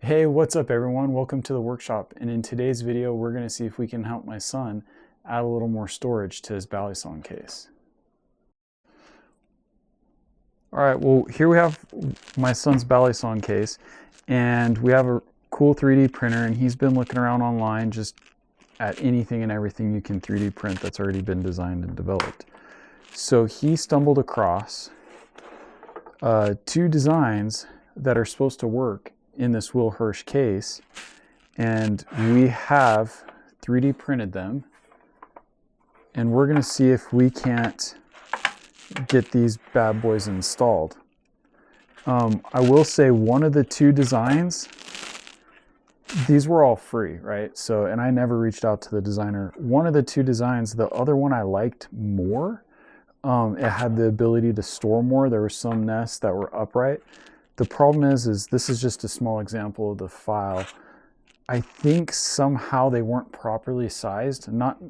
Hey, what's up everyone? Welcome to the workshop, and in today's video we're going to see if we can help my son add a little more storage to his Balisong case. Alright, well here we have my son's Balisong case, and we have a cool 3D printer, and he's been looking around online just at anything and everything you can 3D print that's already been designed and developed. So he stumbled across two designs that are supposed to work in this Hirsch case, and we have 3D printed them, and we're going to see if we can't get these bad boys installed. I will say one of the two designs, these were all free, right? So, and I never reached out to the designer. One of the two designs, the other one I liked more. It had the ability to store more. There were some nests that were upright. The problem is this is just a small example of the file. I think somehow they weren't properly sized, not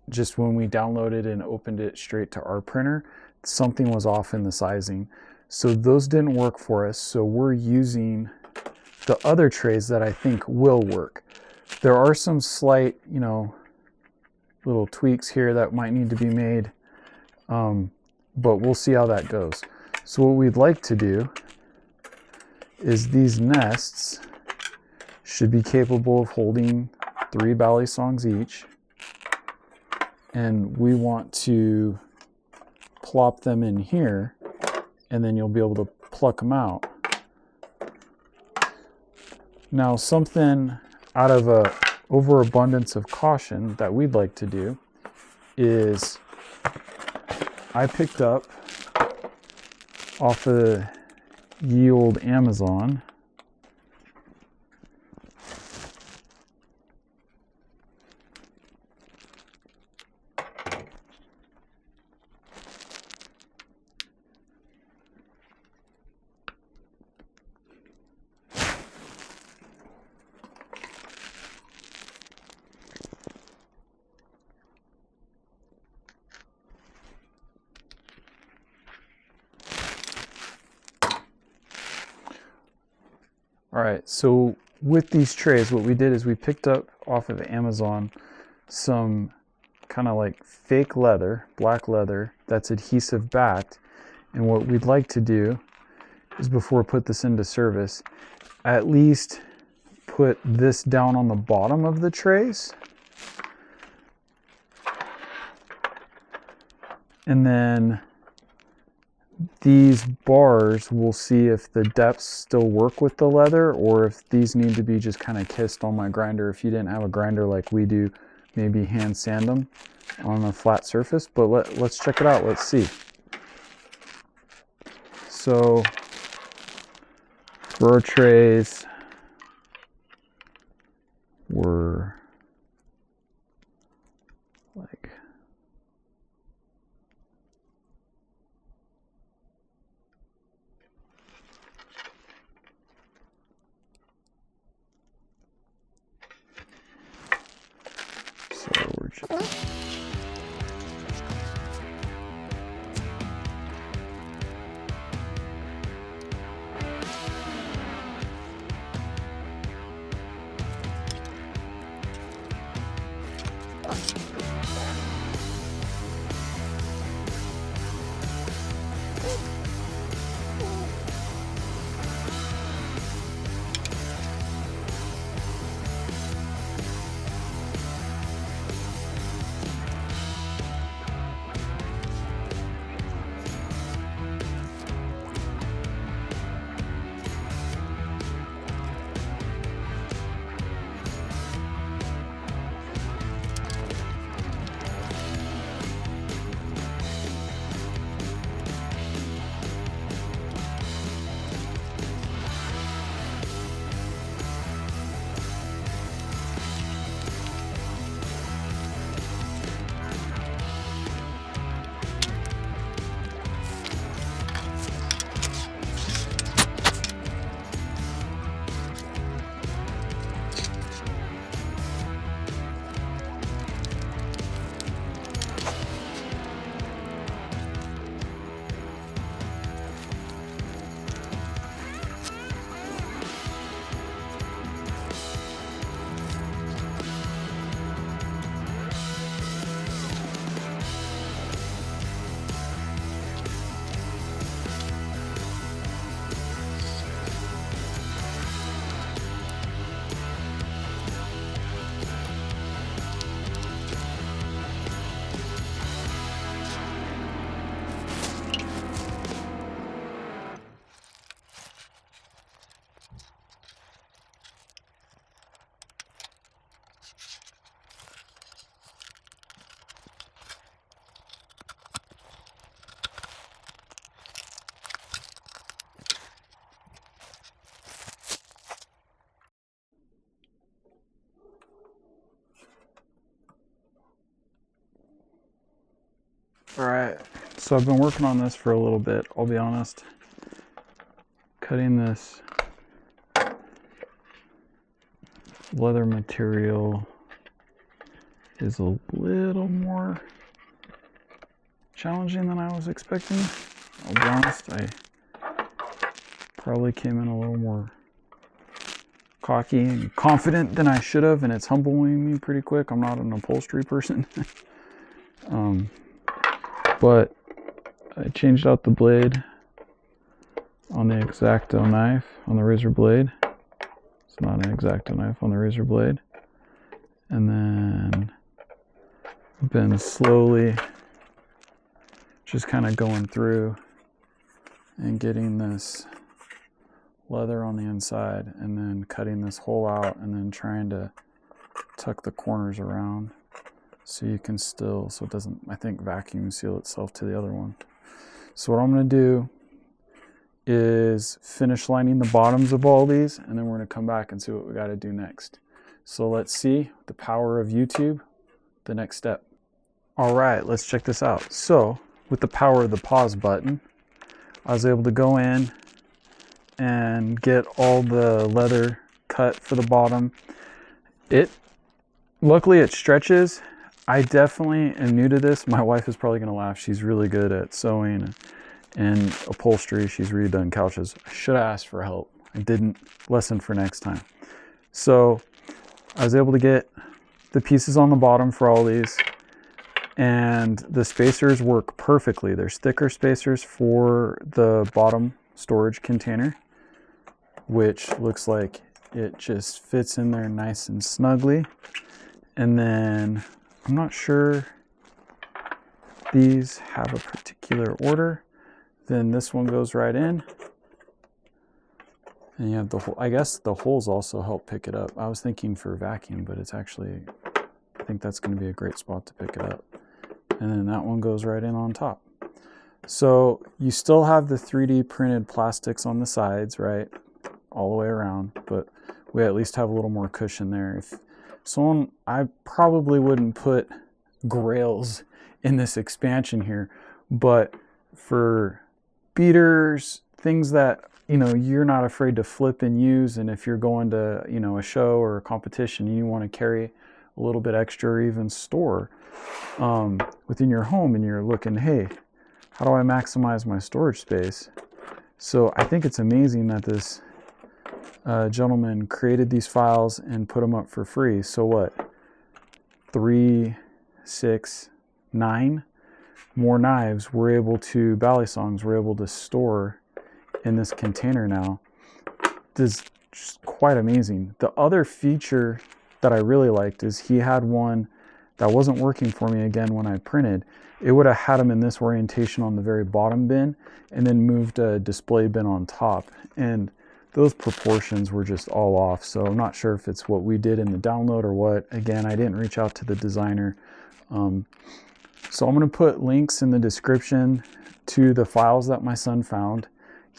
just when we downloaded and opened it straight to our printer. Something was off in the sizing. So those didn't work for us, so we're using the other trays that I think will work. There are some slight, little tweaks here that might need to be made, but we'll see how that goes. So what we'd like to do is these nests should be capable of holding 3 Balisongs each, and we want to plop them in here, and then you'll be able to pluck them out. Now, something out of a overabundance of caution that we'd like to do is I picked up off of ye old Amazon Alright, so with these trays, what we did is we picked up off of Amazon some kind of like fake leather, black leather, that's adhesive backed. And what we'd like to do is, before we put this into service, at least put this down on the bottom of the trays. And then these bars, we'll see if the depths still work with the leather, or if these need to be just kind of kissed on my grinder. If you didn't have a grinder like we do, maybe hand sand them on a flat surface. But let's check it out. Let's see. So for our trays, we're like, so we're just, All right, so I've been working on this for a little bit, I'll be honest. Cutting this leather material is a little more challenging than I was expecting. I'll be honest, I probably came in a little more cocky and confident than I should have, and it's humbling me pretty quick. I'm not an upholstery person. But I changed out the blade on the X-Acto knife, on the razor blade. It's not an X-Acto knife, on the razor blade. And then I've been slowly just kind of going through and getting this leather on the inside and then cutting this hole out and then trying to tuck the corners around so you can still, so it doesn't, I think, vacuum seal itself to the other one. So what I'm going to do is finish lining the bottoms of all these, and then we're going to come back and see what we got to do next. So let's see the power of YouTube, the next step. All right, let's check this out. So with the power of the pause button, I was able to go in and get all the leather cut for the bottom. Luckily it stretches. I definitely am new to this. My wife is probably gonna laugh. She's really good at sewing and upholstery. She's redone couches. I should have asked for help. I didn't. Lesson for next time. So I was able to get the pieces on the bottom for all these, and the spacers work perfectly. There's thicker spacers for the bottom storage container, which looks like it just fits in there nice and snugly. And then I'm not sure these have a particular order. Then this one goes right in. And you have the hole. I guess the holes also help pick it up. I was thinking for vacuum, but it's actually, I think that's going to be a great spot to pick it up. And then that one goes right in on top. So you still have the 3D printed plastics on the sides, right? All the way around, but we at least have a little more cushion there. If someone, I probably wouldn't put grails in this expansion here, but for beaters, things that, you know, you're not afraid to flip and use, and if you're going to, you know, a show or a competition and you want to carry a little bit extra or even store within your home, and you're looking, hey, how do I maximize my storage space? So I think it's amazing that this gentleman created these files and put them up for free. So what, 3, 6, 9 more knives we're able to, Balisongs we're able to store in this container now. This is just quite amazing. The other feature that I really liked is he had one that wasn't working for me again when I printed. It would have had them in this orientation on the very bottom bin and then moved a display bin on top. And those proportions were just all off. So I'm not sure if it's what we did in the download or what. Again, I didn't reach out to the designer. So I'm going to put links in the description to the files that my son found.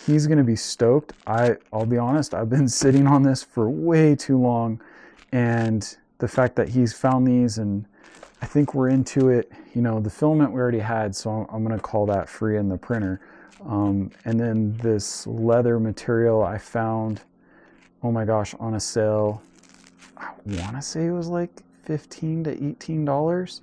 He's going to be stoked. I'll be honest, I've been sitting on this for way too long, and the fact that he's found these, and I think we're into it. You know, the filament we already had, so I'm going to call that free in the printer. And then this leather material I found, oh my gosh, on a sale. I want to say it was like $15 to $18.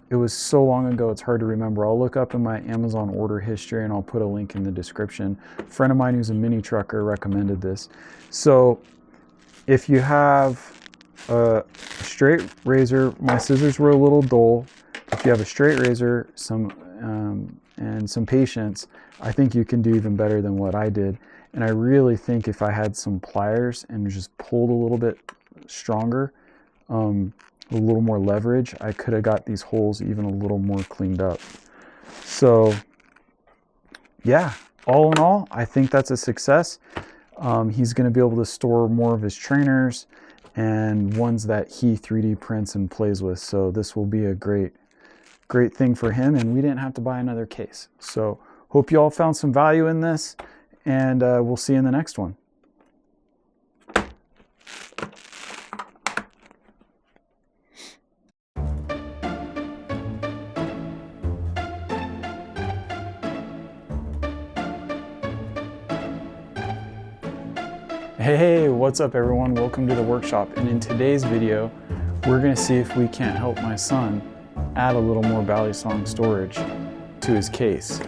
It was so long ago, it's hard to remember. I'll look up in my Amazon order history and I'll put a link in the description. A friend of mine who's a mini trucker recommended this. So if you have a straight razor, my scissors were a little dull. If you have a straight razor, and some patience, I think you can do even better than what I did. And I really think if I had some pliers and just pulled a little bit stronger, a little more leverage, I could have got these holes even a little more cleaned up. So yeah, all in all, I think that's a success. He's going to be able to store more of his trainers and ones that he 3D prints and plays with. So this will be a great thing for him, and we didn't have to buy another case. So hope you all found some value in this, and we'll see you in the next one. Hey, what's up everyone? Welcome to the workshop, and in today's video we're going to see if we can't help my son add a little more Balisong storage to his case.